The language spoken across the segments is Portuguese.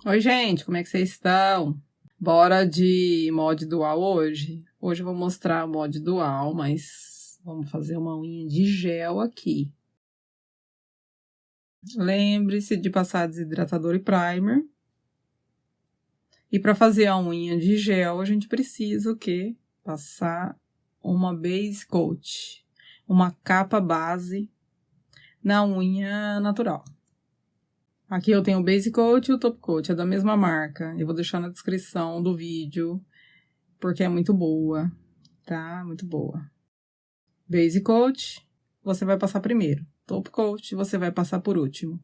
Oi, gente, como é que vocês estão? Bora de mod dual hoje? Hoje eu vou mostrar o mod dual, mas vamos fazer uma unha de gel aqui. Lembre-se de passar desidratador e primer. E para fazer a unha de gel, a gente precisa o quê? Passar uma base coat, uma capa base na unha natural. Aqui eu tenho o Base Coat e o Top Coat, é da mesma marca. Eu vou deixar na descrição do vídeo, porque é muito boa, tá? Muito boa. Base Coat, você vai passar primeiro. Top Coat, você vai passar por último.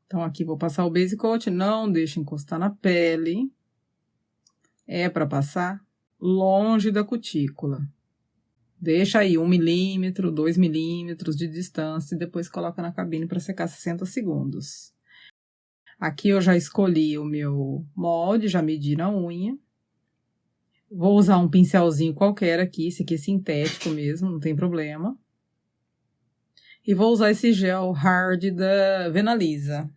Então, aqui vou passar o Base Coat, não deixa encostar na pele. É para passar longe da cutícula. Deixa aí 1 milímetro, 2 milímetros de distância e depois coloca na cabine para secar 60 segundos. Aqui eu já escolhi o meu molde, já medi na unha. Vou usar um pincelzinho qualquer aqui, esse aqui é sintético mesmo, não tem problema. E vou usar esse gel hard da Venalisa.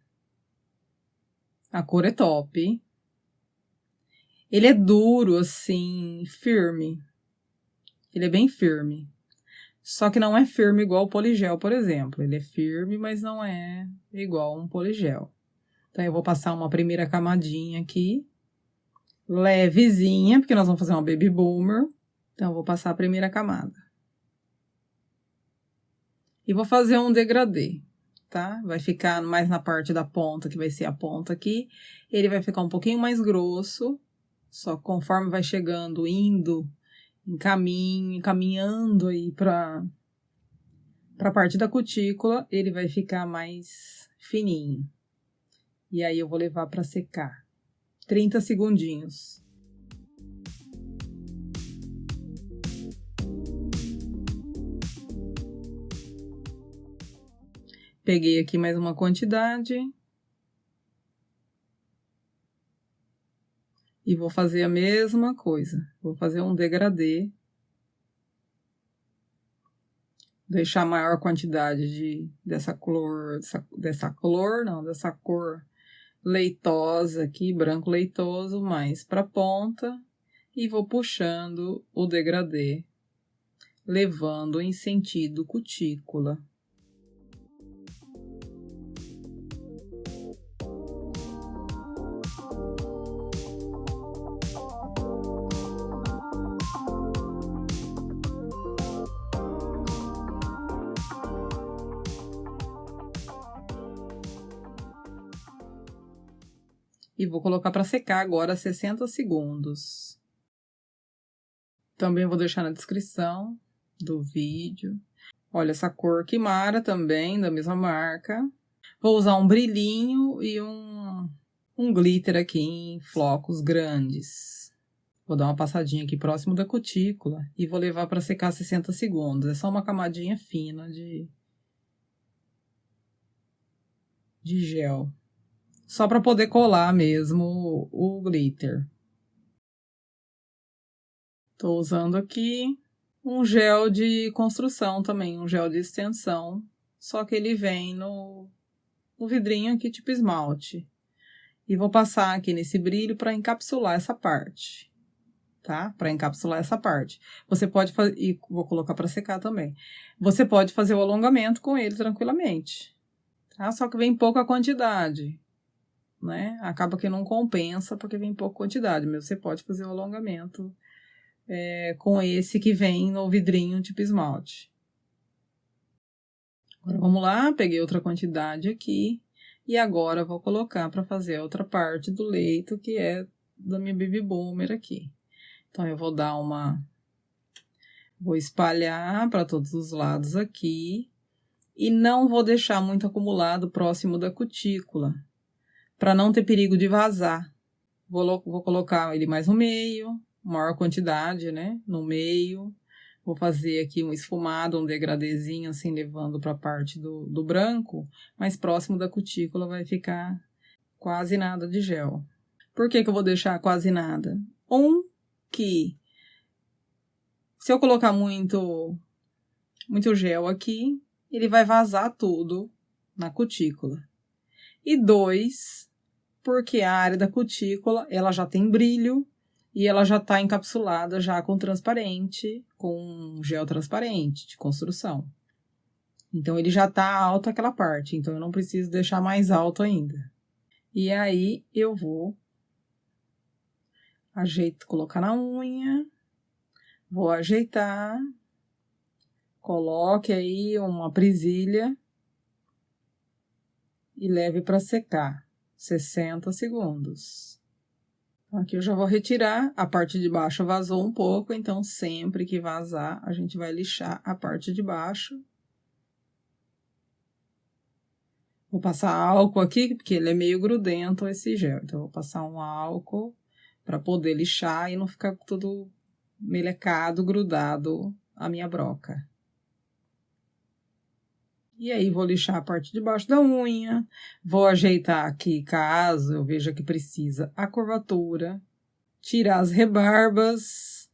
A cor é top. Ele é duro, assim, firme. Ele é bem firme. Só que não é firme igual o poligel, por exemplo. Ele é firme, mas não é igual um poligel. Então, eu vou passar uma primeira camadinha aqui. Levezinha, porque nós vamos fazer uma baby boomer. Então, eu vou passar a primeira camada. E vou fazer um degradê, tá? Vai ficar mais na parte da ponta, que vai ser a ponta aqui. Ele vai ficar um pouquinho mais grosso, só conforme vai chegando, indo em caminho, encaminhando aí pra parte da cutícula, ele vai ficar mais fininho. E aí eu vou levar pra secar. 30 segundinhos. Peguei aqui mais uma quantidade. E vou fazer a mesma coisa. Vou fazer um degradê. Deixar a maior quantidade dessa cor leitosa aqui, branco leitoso, mais para a ponta. E vou puxando o degradê, levando em sentido cutícula. E vou colocar para secar agora 60 segundos. Também vou deixar na descrição do vídeo. Olha essa cor Kimara também, da mesma marca. Vou usar um brilhinho e um glitter aqui em flocos grandes. Vou dar uma passadinha aqui próximo da cutícula e vou levar para secar 60 segundos. É só uma camadinha fina de gel. Só para poder colar mesmo o glitter. Tô usando aqui um gel de construção também, um gel de extensão. Só que ele vem no vidrinho aqui tipo esmalte. E vou passar aqui nesse brilho para encapsular essa parte, tá? Para encapsular essa parte. Você pode fazer, e vou colocar para secar também. Você pode fazer o alongamento com ele tranquilamente, tá? Só que vem pouca quantidade, né? Acaba que não compensa porque vem pouca quantidade, mas você pode fazer o alongamento com esse que vem no vidrinho tipo esmalte. Agora vamos lá, peguei outra quantidade aqui. E agora vou colocar para fazer a outra parte do leito, que é da minha baby boomer aqui. Então, eu vou dar vou espalhar para todos os lados aqui. E não vou deixar muito acumulado próximo da cutícula, para não ter perigo de vazar. Vou colocar ele mais no meio, maior quantidade, né? No meio. Vou fazer aqui um esfumado, um degradêzinho, assim, levando para a parte do branco, mas próximo da cutícula vai ficar quase nada de gel. Por que eu vou deixar quase nada? Que se eu colocar muito gel aqui, ele vai vazar tudo na cutícula. E 2, porque a área da cutícula, ela já tem brilho e ela já está encapsulada já com transparente, com gel transparente de construção. Então, ele já está alto aquela parte, então eu não preciso deixar mais alto ainda. E aí, eu vou colocar na unha, vou ajeitar, coloque aí uma presilha e leve para secar, 60 segundos. Aqui eu já vou retirar, a parte de baixo vazou um pouco, então sempre que vazar, a gente vai lixar a parte de baixo. Vou passar álcool aqui, porque ele é meio grudento esse gel, então eu vou passar um álcool para poder lixar e não ficar tudo melecado, grudado a minha broca. E aí, vou lixar a parte de baixo da unha, vou ajeitar aqui, caso eu veja que precisa, a curvatura, tirar as rebarbas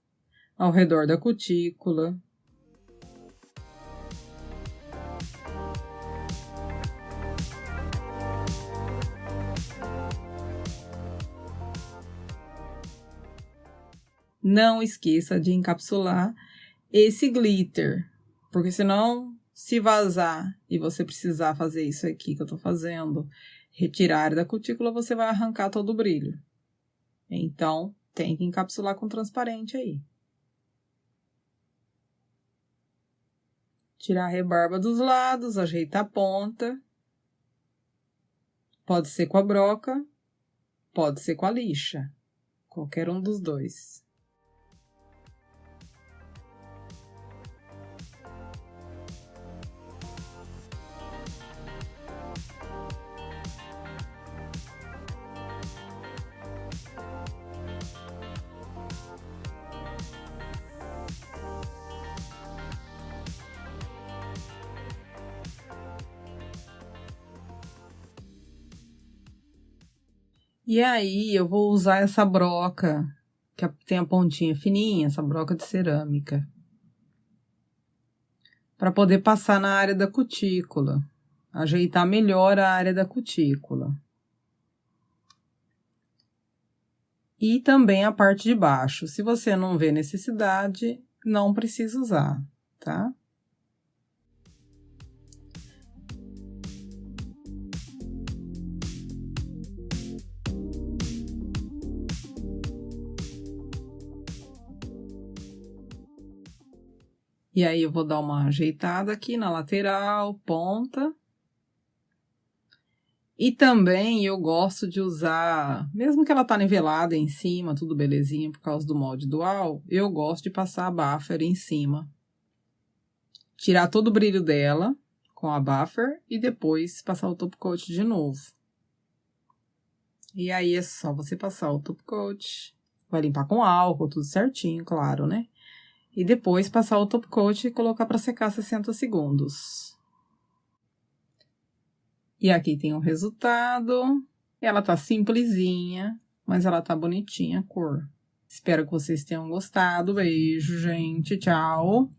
ao redor da cutícula. Não esqueça de encapsular esse glitter, porque senão, se vazar e você precisar fazer isso aqui que eu tô fazendo, retirar da cutícula, você vai arrancar todo o brilho. Então, tem que encapsular com transparente aí. Tirar a rebarba dos lados, ajeitar a ponta. Pode ser com a broca, pode ser com a lixa. Qualquer um dos dois. E aí, eu vou usar essa broca, que tem a pontinha fininha, essa broca de cerâmica, para poder passar na área da cutícula, ajeitar melhor a área da cutícula. E também a parte de baixo. Se você não vê necessidade, não precisa usar, tá? E aí, eu vou dar uma ajeitada aqui na lateral, ponta. E também eu gosto de usar, mesmo que ela tá nivelada em cima, tudo belezinha por causa do molde dual, eu gosto de passar a buffer em cima. Tirar todo o brilho dela com a buffer e depois passar o top coat de novo. E aí, é só você passar o top coat, vai limpar com álcool, tudo certinho, claro, né? E depois passar o top coat e colocar para secar 60 segundos. E aqui tem o resultado. Ela tá simplesinha, mas ela tá bonitinha a cor. Espero que vocês tenham gostado. Beijo, gente. Tchau!